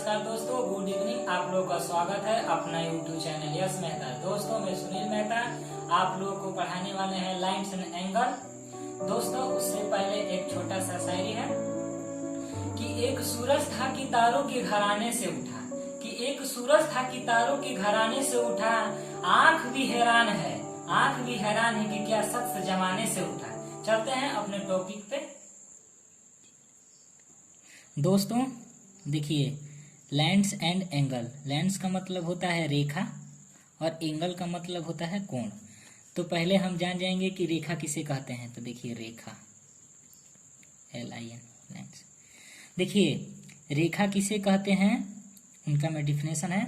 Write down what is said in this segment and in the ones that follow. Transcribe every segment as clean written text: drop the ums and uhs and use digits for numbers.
नमस्कार दोस्तों, good evening. आप लोगों का स्वागत है अपना यूट्यूब चैनल यस मेहता। दोस्तों मैं सुनील मेहता आप लोगों को पढ़ाने वाले हैं लाइन्स एंड एंगल। दोस्तों उससे पहले एक छोटा सा शायरी है कि एक सूरज था कि तारों के घराने से उठा, कि एक सूरज था कि तारों के घराने से उठा, आंख भी हैरान है, आंख भी हैरान है कि क्या शख्स जमाने से उठा। चलते हैं अपने टॉपिक पे। दोस्तों देखिए, लैंड्स एंड एंगल। लैंड्स का मतलब होता है रेखा और एंगल का मतलब होता है कोण। तो पहले हम जान जाएंगे कि रेखा किसे कहते हैं। तो देखिए रेखा, LIN, लैंड्स। देखिए रेखा किसे कहते हैं, उनका मैं डिफिनेशन है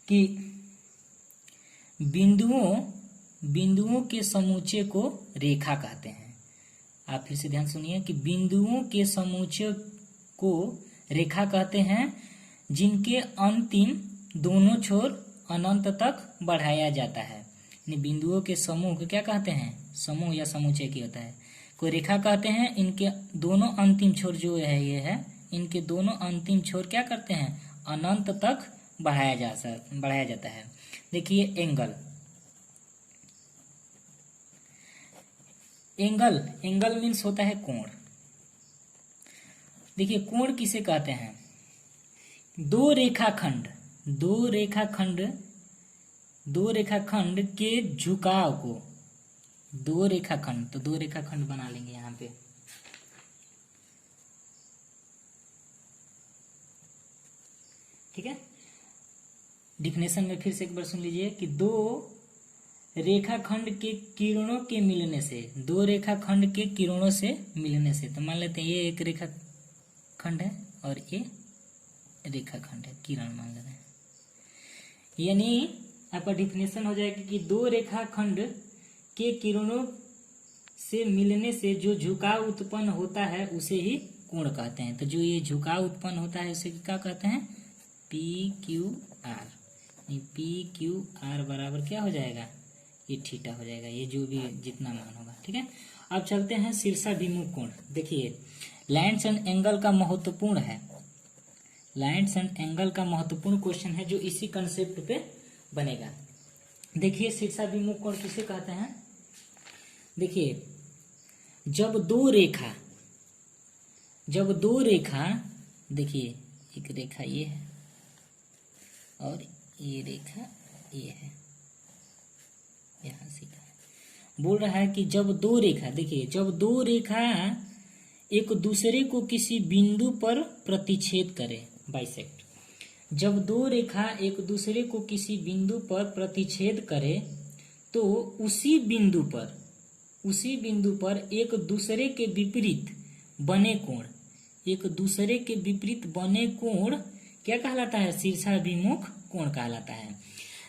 कि बिंदुओं के समूचे को रेखा कहते हैं। आप फिर से ध्यान सुनिए कि बिंदुओं के समूचे को रेखा कहते हैं जिनके अंतिम दोनों छोर अनंत तक बढ़ाया जाता है। यानी बिंदुओं के समूह को क्या कहते हैं, समूह या समुच्चय की होता है, को रेखा कहते हैं। इनके दोनों अंतिम छोर जो है ये है, इनके दोनों अंतिम छोर क्या करते हैं, अनंत तक बढ़ाया जाता है। देखिए एंगल, एंगल मीन्स होता है कोण। देखिए कोण किसे कहते हैं, दो रेखाखंड के झुकाव को, दो रेखाखंड बना लेंगे यहाँ पे। ठीक है, डिफिनेशन में फिर से एक बार सुन लीजिए कि दो रेखाखंड के किरणों के मिलने से, दो रेखाखंड के किरणों से मिलने से, तो मान लेते हैं ये एक रेखाखंड है और ये रेखाखंड है, किरण मान लेते हैं। यानी आपका डिफिनेशन हो जाएगा कि दो रेखाखंड के किरणों से मिलने से जो झुकाव उत्पन्न होता है उसे ही कोण कहते हैं। तो जो ये झुकाव उत्पन्न होता है उसे क्या कहते हैं, PQR। PQR बराबर क्या हो जाएगा, ये थीटा हो जाएगा, ये जो भी जितना मान होगा। ठीक है, अब चलते हैं शीर्षाभिमुख कोण। देखिए लैंड्स एंड एंगल का महत्वपूर्ण है, लैंड्स एंड एंगल का महत्वपूर्ण क्वेश्चन है जो इसी कंसेप्ट पे बनेगा। देखिए शीर्षाभिमुख कोण किसे कहते हैं। देखिए जब दो रेखा, देखिए एक रेखा ये है और ये रेखा ये है, यहां सीखा है। बोल रहा है कि जब दो रेखा, देखिए जब दो रेखा एक दूसरे को किसी बिंदु पर प्रतिच्छेद करे, बाइसेक्ट, जब दो रेखा एक दूसरे को किसी बिंदु पर प्रतिच्छेद करे तो उसी बिंदु पर एक दूसरे के विपरीत बने कोण, एक दूसरे के विपरीत बने कोण क्या कहलाता है, शीर्षाभिमुख कोण कहलाता है।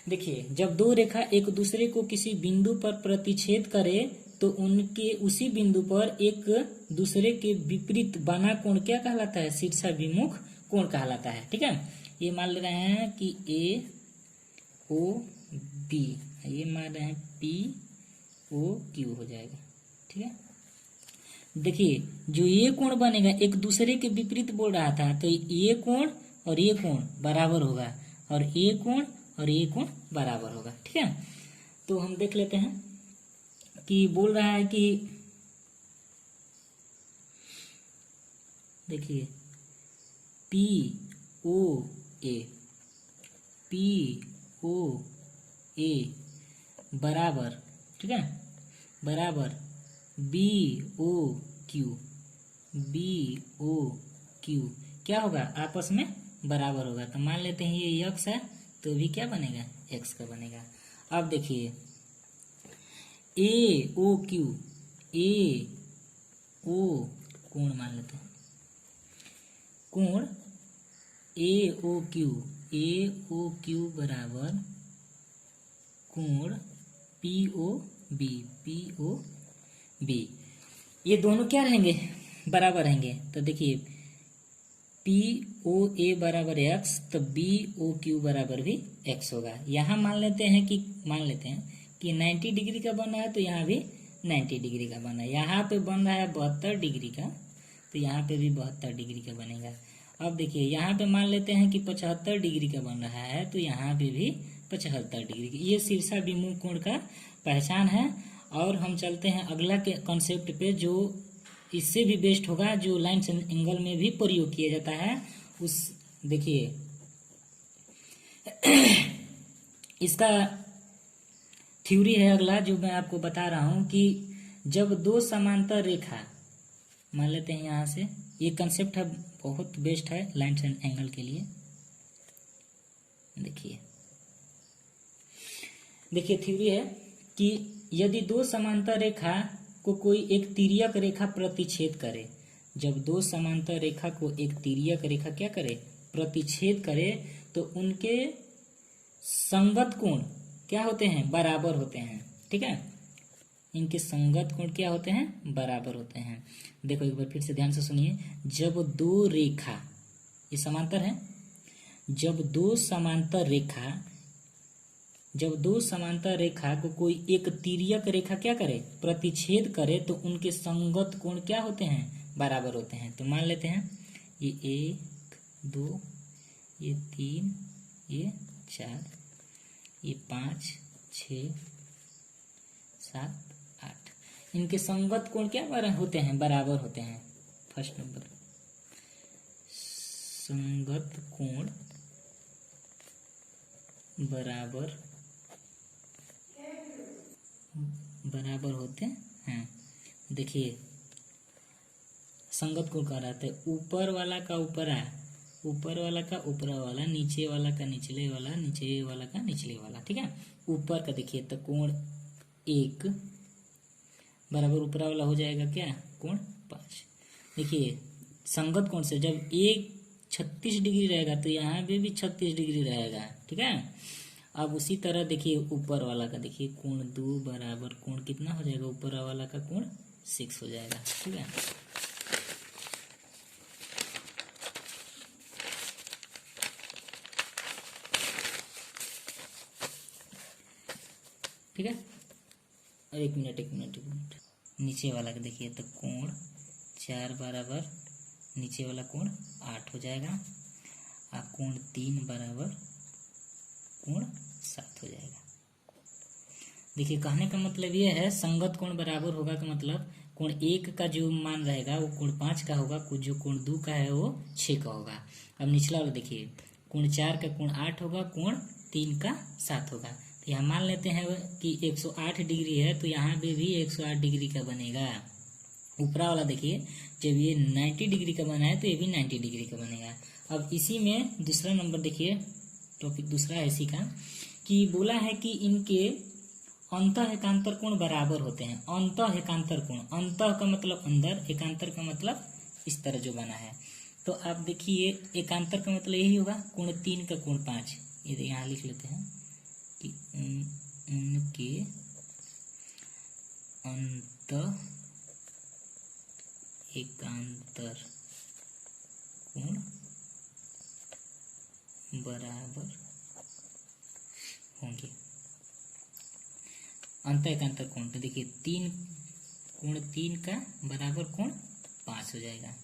देखिए जब दो रेखा एक दूसरे को किसी बिंदु पर प्रतिच्छेद करे तो उनके उसी बिंदु पर एक दूसरे के विपरीत बना कोण क्या कहलाता है, शीर्षाभिमुख कोण कहलाता है। ठीक है, ये मान ले रहे हैं कि AOB, ये मान रहे हैं POQ हो जाएगा। ठीक है, देखिए जो ये कोण बनेगा एक दूसरे के विपरीत बोल रहा था, तो ये कोण और ये कोण बराबर होगा और ये कोण और ये कोण बराबर होगा। ठीक है, तो हम देख लेते हैं कि बोल रहा है कि देखिए POA बराबर, ठीक है, बराबर BOQ क्या होगा, आपस में बराबर होगा। तो मान लेते हैं ये x है तो भी क्या बनेगा, x का बनेगा। अब देखिए AOQ कोण मान लेते हैं, कोण AOQ बराबर कोण POB, ये दोनों क्या रहेंगे, बराबर रहेंगे। तो देखिए POA बराबर x तो BOQ बराबर भी x होगा। यहाँ मान लेते हैं कि 90 डिग्री का बना है तो यहाँ भी 90 डिग्री का बना है। यहाँ पे बन रहा है 72 डिग्री का तो यहाँ पे भी 72 डिग्री का बनेगा। अब देखिए यहाँ पे मान लेते हैं कि 75 डिग्री का बन रहा है, तो यहाँ पे भी 75 डिग्री की, ये शीर्षा विमुख कोण का पहचान है। और हम चलते हैं अगला के कॉन्सेप्ट पे, जो इससे भी बेस्ट होगा, जो लाइन एंगल में भी प्रयोग किया जाता है। उस देखिए इसका थ्योरी है अगला, जो मैं आपको बता रहा हूं कि जब दो समांतर रेखा, मान लेते हैं यहाँ से, ये कंसेप्ट है, बहुत बेस्ट है लाइन एंगल के लिए। देखिए थ्योरी है कि यदि दो समांतर रेखा को कोई एक तिर्यक रेखा प्रतिच्छेद करे, जब दो समांतर रेखा को एक तिर्यक रेखा क्या करे, प्रतिच्छेद करे, तो उनके संगत कोण क्या होते हैं, बराबर होते हैं। ठीक है, इनके संगत कोण क्या होते हैं, बराबर होते हैं। देखो एक बार फिर से ध्यान से सुनिए, जब दो रेखा, ये समांतर है, जब दो समांतर रेखा को कोई एक तिर्यक रेखा क्या करे, प्रतिच्छेद करे, तो उनके संगत कोण क्या होते हैं, बराबर होते हैं। तो मान लेते हैं ये 1 2, ये 3, ये 4, ये 5 6 7 8, इनके संगत कोण क्या होते हैं, बराबर होते हैं। फर्स्ट नंबर, संगत कोण बराबर होते हैं। देखिए संगत कोण कह रहा था, ऊपर वाला का ऊपरा, ऊपर वाला का ऊपरा वाला, नीचे वाला का निचले वाला, नीचे वाला का निचले वाला। ठीक है, ऊपर का देखिए तो कोण 1 बराबर ऊपरा वाला हो जाएगा क्या, कोण 5। देखिए संगत कोण से जब एक 36 डिग्री रहेगा तो यहाँ पे भी 36 डिग्री रहेगा। ठीक है, अब उसी तरह देखिए ऊपर वाला का, देखिए कोण 2 बराबर कोण कितना हो जाएगा, ऊपर वाला का कोण 6 हो जाएगा। ठीक है, ठीक है, एक मिनट, नीचे वाला का देखिए तो कोण 4 बराबर नीचे वाला कोण 8 हो जाएगा, और कोण 3 बराबर कोण 7 हो जाएगा। देखिए कहने का मतलब ये है, संगत कोण बराबर होगा का मतलब कोण 1 का जो मान रहेगा वो कोण 5 का होगा, जो कोण 2 का है वो 6 का होगा। अब निचला वाला देखिए, कोण 4 का कोण 8 होगा, कोण 3 का 7 होगा। तो यहाँ मान लेते हैं कि 108 डिग्री है, तो यहाँ पे भी 108 डिग्री का बनेगा। ऊपरा वाला देखिए, जब ये 90 डिग्री का बना है तो ये भी 90 डिग्री का बनेगा। अब इसी में दूसरा नंबर देखिए, टॉपिक दूसरा है इसी का, कि बोला है कि इनके अंतः एकांतर कोण बराबर होते हैं। अंतः एकांतर कोण, अंतः का मतलब अंदर, एकांतर का मतलब इस तरह जो बना है। तो आप देखिए एकांतर का मतलब यही होगा, कोण 3 का कोण 5। ये यहाँ लिख लेते हैं कि उनके अंतः एकांतर कोण बराबर होंगे। अंत एकांतर कोण, तो देखिए कोण 3 का बराबर कोण 5 हो जाएगा।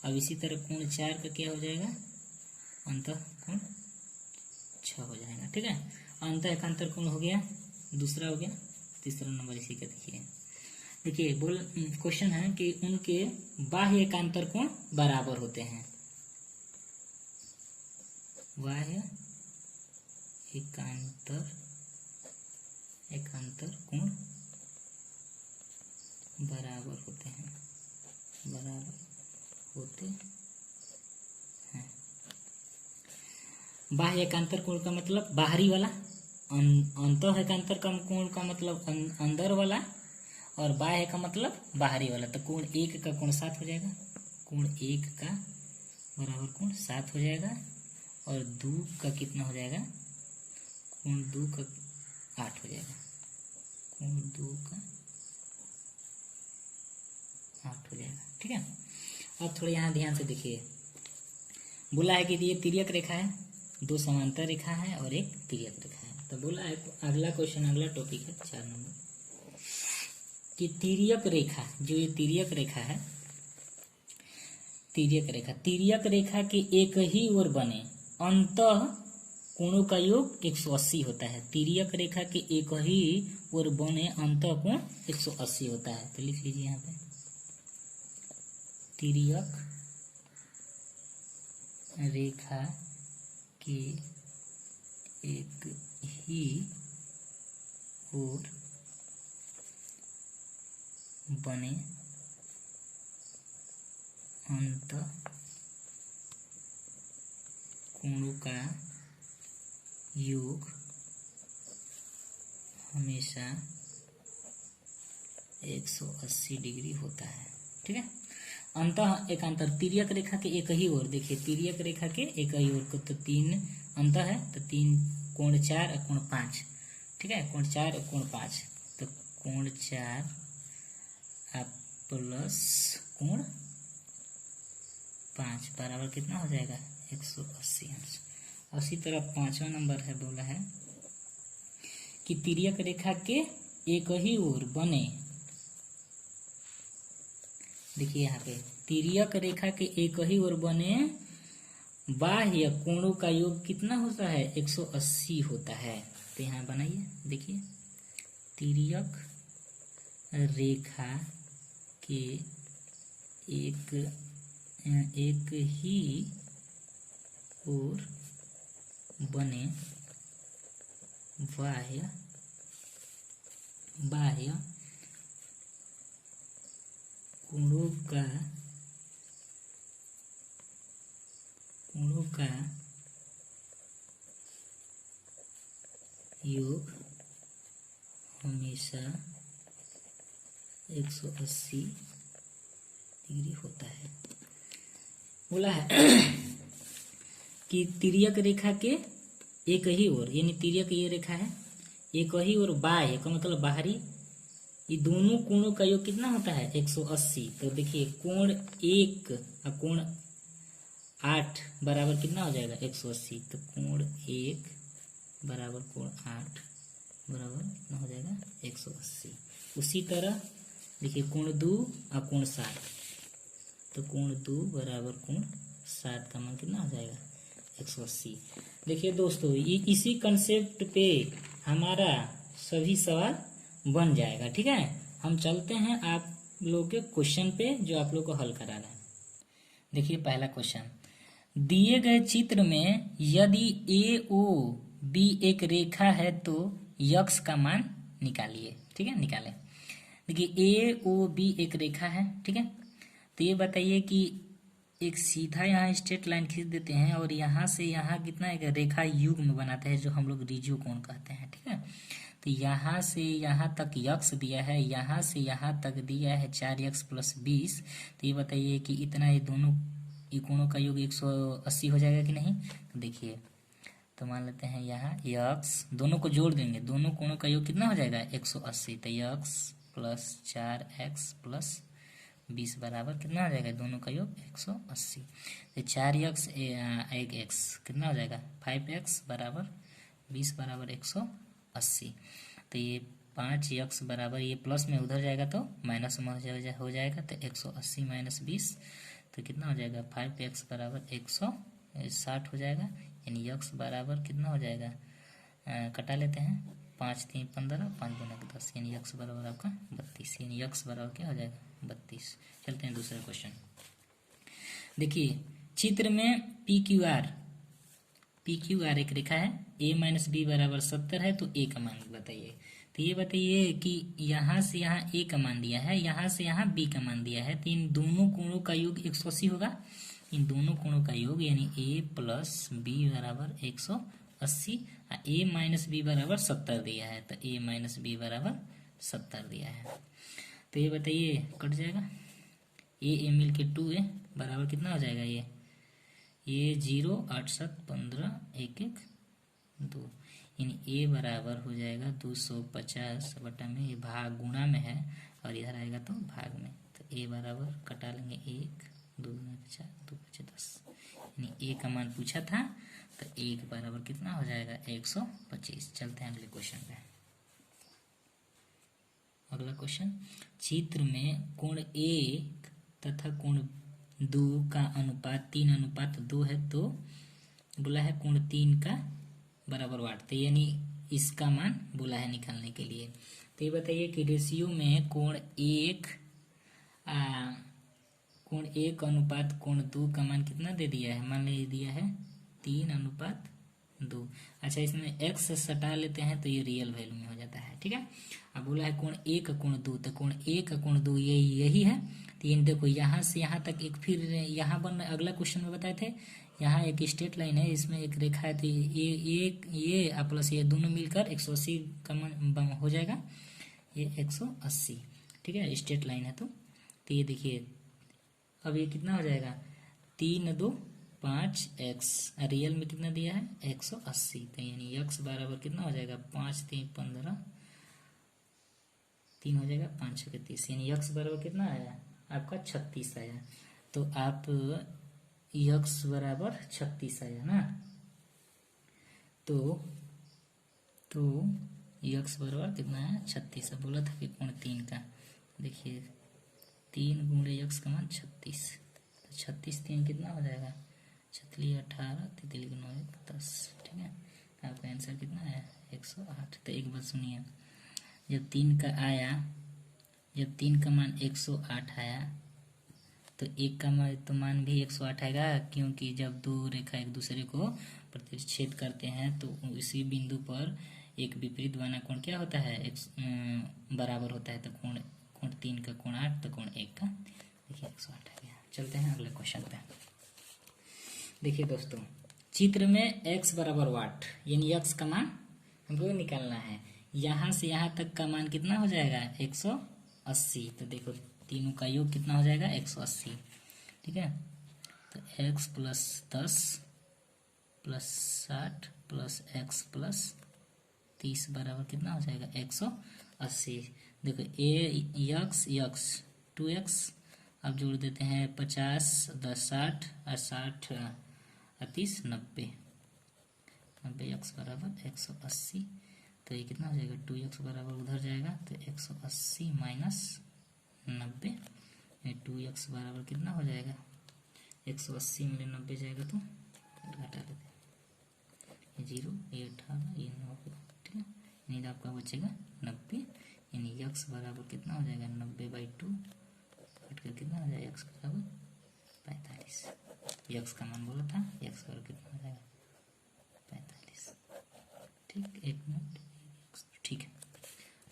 अब इसी तरह कोण 4 का क्या हो जाएगा, अंत कोण 6 हो जाएगा। ठीक है, अंत एकांतर कोण हो गया, दूसरा हो गया, तीसरा नंबर इसी का देखिए क्वेश्चन है कि उनके बाह्य एकांतर कोण बराबर होते हैं। बाह्य एकांतर कोण बराबर होते हैं, बाह्य एकांतर कोण का मतलब बाहरी वाला, अंतः एकांतर कोण का मतलब अंदर वाला, और बाह्य का मतलब बाहरी वाला। तो कोण 1 का कोण 7 हो जाएगा, कोण 1 का बराबर कोण 7 हो जाएगा, और 2 का कितना हो जाएगा, कोण 2 का 8 हो जाएगा, कोण 2 का 8 हो जाएगा। ठीक है, अब थोड़ा यहाँ ध्यान से देखिए, बोला है कि ये तिर्यक रेखा है, 2 समांतर रेखा है और एक तिर्यक रेखा है। तो बोला है अगला क्वेश्चन, अगला टॉपिक है 4 नंबर, कि तिर्यक रेखा, जो ये तिर्यक रेखा है, तिर्यक रेखा के एक ही ओर बने अंतः कोणों का योग 180 होता है। तिर्यक रेखा के एक ही ओर बने अंतः कोण 180 होता है। तो लिख लीजिए यहाँ पे तिर्यक रेखा के एक ही ओर बने अंतः कोणों का योग हमेशा 180 डिग्री होता है। ठीक है। अंतः एकांतर तिर्यक रेखा के एक ही ओर, देखिए तिर्यक रेखा के एक ही ओर को तो 3 अंतः है, तो 3 कोण 4 और कोण 5। ठीक है, कोण 4 और कोण 5, तो कोण 4 प्लस कोण 5 बराबर कितना हो जाएगा 180 अंश। और इसी तरह 5वां नंबर है, बोला है कि तिर्यक रेखा के एक ही ओर बने, देखिए यहाँ पे तिर्यक रेखा के एक ही ओर बने बाह्य कोणों का योग कितना होता है 180 होता है। तो यहाँ बनाइए, देखिए तिर्यक रेखा के एक ही ओर बने बाह्य कोणों का योग हमेशा 180 डिग्री होता है। बोला है कि तिर्यक रेखा के एक ही ओर, यानी तिर्यक ये रेखा है, एक ही ओर बाह्य का मतलब बाहरी, ये दोनों कोणों का योग कितना होता है 180। तो देखिए कोण 1 और कोण 8 बराबर कितना हो जाएगा 180। तो कोण 1 बराबर कोण 8 बराबर कितना हो जाएगा 180। उसी तरह देखिए कोण 2 और कोण 7, तो कोण 2 बराबर कोण 7 का मान कितना हो जाएगा 180। देखिए दोस्तों, ये इसी कंसेप्ट पे हमारा सभी सवाल बन जाएगा। ठीक है, हम चलते हैं आप लोगों के क्वेश्चन पे जो आप लोग को हल कराना है। देखिए पहला क्वेश्चन, दिए गए चित्र में यदि ए ओ बी एक रेखा है तो यक्स का मान निकालिए। ठीक है, निकालें। देखिए ए ओ बी एक रेखा है। ठीक है, तो ये बताइए कि एक सीधा यहाँ स्ट्रेट लाइन खींच देते हैं और यहाँ से यहाँ कितना एक रेखा युग्म बनाते हैं जो हम लोग रिजियो कोण कहते हैं। ठीक है, तो यहाँ से यहाँ तक यक्स दिया है, यहाँ से यहाँ तक दिया है 4x + 20। तो ये बताइए कि इतना ये दोनों ये कोणों का योग 180 हो जाएगा कि नहीं। तो देखिए, तो मान लेते हैं यहाँ यक्स, दोनों को जोड़ देंगे, दोनों कोणों का योग कितना हो जाएगा 180। तो यक्स + 4x + 20 बराबर कितना हो जाएगा, दोनों का योग 180। तो 4x 1x कितना हो जाएगा 5x बराबर 20 बराबर 180। तो ये 5x बराबर, ये प्लस में उधर जाएगा तो माइनस में हो जाएगा। तो 180 - 20 तो कितना हो जाएगा 5x बराबर 160 हो जाएगा। यानी x बराबर कितना हो जाएगा, कटा लेते हैं, 5 × 3 = 15, 5 × 10, यानी x बराबर आपका 32। यानी x बराबर क्या हो जाएगा 32। चलते हैं दूसरा क्वेश्चन। देखिए चित्र में PQR एक रेखा है, a - b बराबर 70 है, तो a का मान बताइए। तो ये बताइए कि यहाँ से यहाँ a का मान दिया है, यहाँ से यहाँ b का मान दिया है, तो इन दोनों कोणों का योग 180 होगा। इन दोनों कोणों का योग यानी a + b बराबर 180, a - b बराबर 70 दिया है, तो a - b बराबर 70 दिया है। तो ये बताइए कट जाएगा, a मिल के 2a बराबर कितना हो जाएगा, ये 0 8 7 15 1 1 2, यानी a बराबर हो जाएगा 250 बटा में, ये भाग गुणा में है और इधर आएगा तो भाग में। तो a बराबर कटा लेंगे 1 2 4 2 5 10, यानी a का मान पूछा था, तो 1 बराबर कितना हो जाएगा 125। चलते हैं अगले क्वेश्चन पे। अगला क्वेश्चन, चित्र में कोण 1 तथा कोण 2 का अनुपात 3:2 है, तो बोला है कोण 3 का बराबर वाट, तो यानी इसका मान बोला है निकालने के लिए। तो ये बताइए कि रेशियो में कोण 1 अनुपात कोण 2 का मान कितना दे दिया है, मान लीजिए दिया है 3:2। अच्छा, इसमें x सटा लेते हैं तो ये रियल वैल्यू में हो जाता है, ठीक है। अब बोला है कोण 1 कोण 2, तो कोण 1 कोण 2 यही है। तो ये देखो यहाँ से यहाँ तक एक, फिर यहाँ बन अगला क्वेश्चन में बताए थे, यहाँ एक स्ट्रेट लाइन है, इसमें एक रेखा है, तो ये प्लस ये दोनों मिलकर 180 का मान हो जाएगा, ये 180, ठीक है, स्ट्रेट लाइन है। तो ये देखिए अब ये कितना हो जाएगा, 3 2 5 x, रियल में कितना दिया है 180, तो यानी x बराबर कितना हो जाएगा 5 3 15, 3 हो जाएगा 5 6 30, यानी x बराबर कितना आया आपका 36 आया। तो आप x बराबर 36 आया ना, तो x बराबर कितना है 36। बोला था कि कोण 3 का, देखिए 3 गुणे x का मान 36, तो 36 3 कितना हो जाएगा 18 तितली 9 10, ठीक है। आपका आंसर कितना है 108। तो एक बात सुनिए, जब 3 का मान 108 आया, तो 1 का मान भी 108 आएगा, क्योंकि जब दो रेखा एक दूसरे को प्रतिच्छेद करते हैं तो इसी बिंदु पर एक विपरीत बना कोण क्या होता है, बराबर होता है। तो कोण 3 का कोण 8, तो कोण 1 का देखिए 108 आ गया। चलते हैं अगले क्वेश्चन पे। देखिए दोस्तों, चित्र में x बराबर वाट, यानी x का मान हमको निकालना है। यहाँ से यहाँ तक का मान कितना हो जाएगा 180, तो देखो तीनों का योग कितना हो जाएगा 180, ठीक है। तो x plus 10 plus 60 plus x plus 30 बराबर कितना हो जाएगा 180। देखो x 2x, अब जोड़ देते हैं 50 10 60 और 60 30 90 x बराबर 180। तो ये कितना हो जाएगा 2x बराबर उधर जाएगा, तो 180 माइनस 90, 2x बराबर कितना हो जाएगा 180 में 90 जाएगा, तो घटा लेते हैं 0, ये 18, ये 9, ठीक है। यानी आपका बचेगा 90, यानी x बराबर कितना हो जाएगा 90/2, घट कर कितना हो जाएगा x बराबर 45। x का मान बोला था, x बराबर कितना हो जाएगा 45, ठीक। 1 मिनट, ठीक है।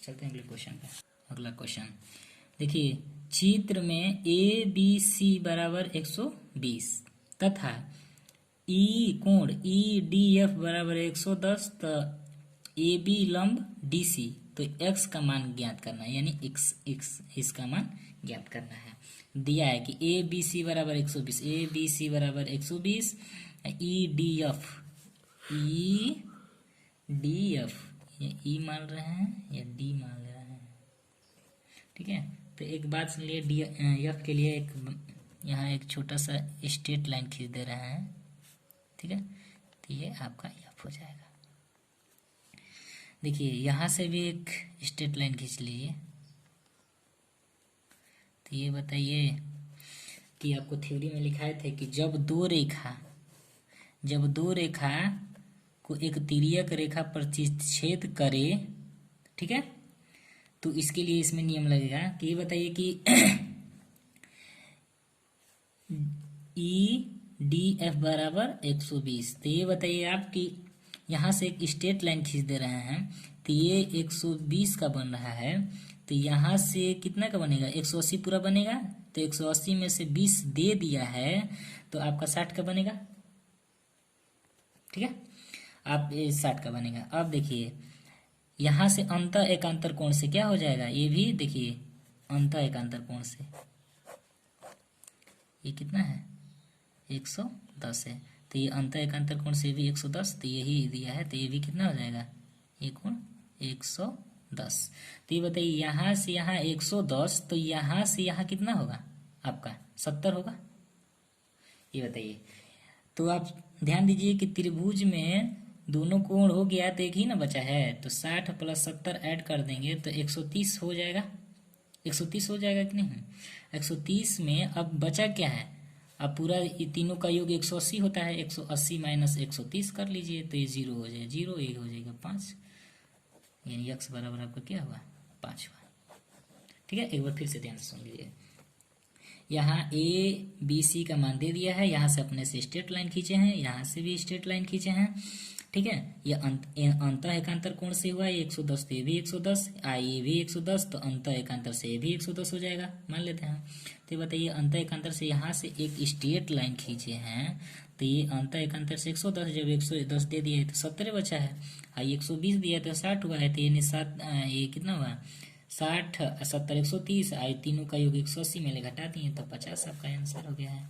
चलते हैं अगले क्वेश्चन पे। अगला क्वेश्चन देखिए, चित्र में ABC बराबर 120 तथा कोण EDF बराबर 110, तो AB लंब DC, तो x का मान ज्ञात करना है, यानी x इसका मान ज्ञात करना है। दिया है कि ABC बराबर 120, ABC बराबर 120, EDF ये E मान रहे हैं या D मान रहे हैं, ठीक है। तो एक बात सुन लिए, F के लिए यहाँ एक छोटा सा स्ट्रेट लाइन खींच दे रहे हैं, ठीक है। तो ये आपका F हो जाएगा। देखिए यहाँ से भी एक स्ट्रेट लाइन खींच लीजिए। तो ये बताइए कि आपको थ्योरी में लिखाए थे कि जब दो रेखा को एक तिर्यक रेखा प्रतिच्छेद करे, ठीक है, तो इसके लिए इसमें नियम लगेगा कि ये बताइए कि EDF बराबर 120। तो ये बताइए आप कि यहाँ से एक स्ट्रेट लाइन खींच दे रहे हैं, तो ये 120 का बन रहा है, तो यहाँ से कितना का बनेगा 180 पूरा बनेगा, तो 180 में से 20 दे दिया है, तो आपका 60 का बनेगा, ठीक है। आप 60 का बनेगा। अब देखिए यहाँ से अंतः एकांतर कोण से क्या हो जाएगा, ये भी देखिए अंतः एकांतर कोण से ये कितना है 110 है, तो ये अंतः एकांतर कोण से भी 110, तो यही दिया है, तो ये भी कितना हो जाएगा ये कोण 110। तो ये बताइए यहाँ से यहाँ 110, तो यहाँ से यहाँ कितना होगा आपका 70 होगा, ये बताइए। तो आप ध्यान दीजिए कि त्रिभुज में दोनों कोण हो गया, तो एक ही ना बचा है, तो 60 प्लस 70 ऐड कर देंगे तो 130 हो जाएगा, 130 हो जाएगा कि नहीं। 130 में अब बचा क्या है, अब पूरा ये तीनों का योग 180 होता है, 180 माइनस 130 कर लीजिए तो ये 0 हो जाएगा, 0 ये हो जाएगा 5, यानी x बराबर आपका क्या हुआ, 5 हुआ। ठीक है, एक बार फिर से ध्यान से सुन लीजिए। यहाँ ए बी सी का मान दे दिया है, यहाँ से अपने से स्ट्रेट लाइन खींचे हैं, यहाँ से भी स्ट्रेट लाइन खींचे हैं। ठीक है, ये अंतः एकांतर कोण से हुआ, ये 110 तो ये भी 110, ये भी 110, तो अंतः एकांतर से ये भी 110 हो जाएगा, मान लेते हैं। तो ये बताइए अंतः एकांतर से यहाँ से एक स्ट्रेट लाइन खींचे हैं, तो ये अंतः एकांतर से 110, जब 110 दे दिया है तो 70 बचा है, 120 दिया तो 60 हुआ है, तो ये कितना हुआ, 60 70 130, आई तीनों का योग 180 में ले घटा दिए तो 50 आपका आंसर हो गया है।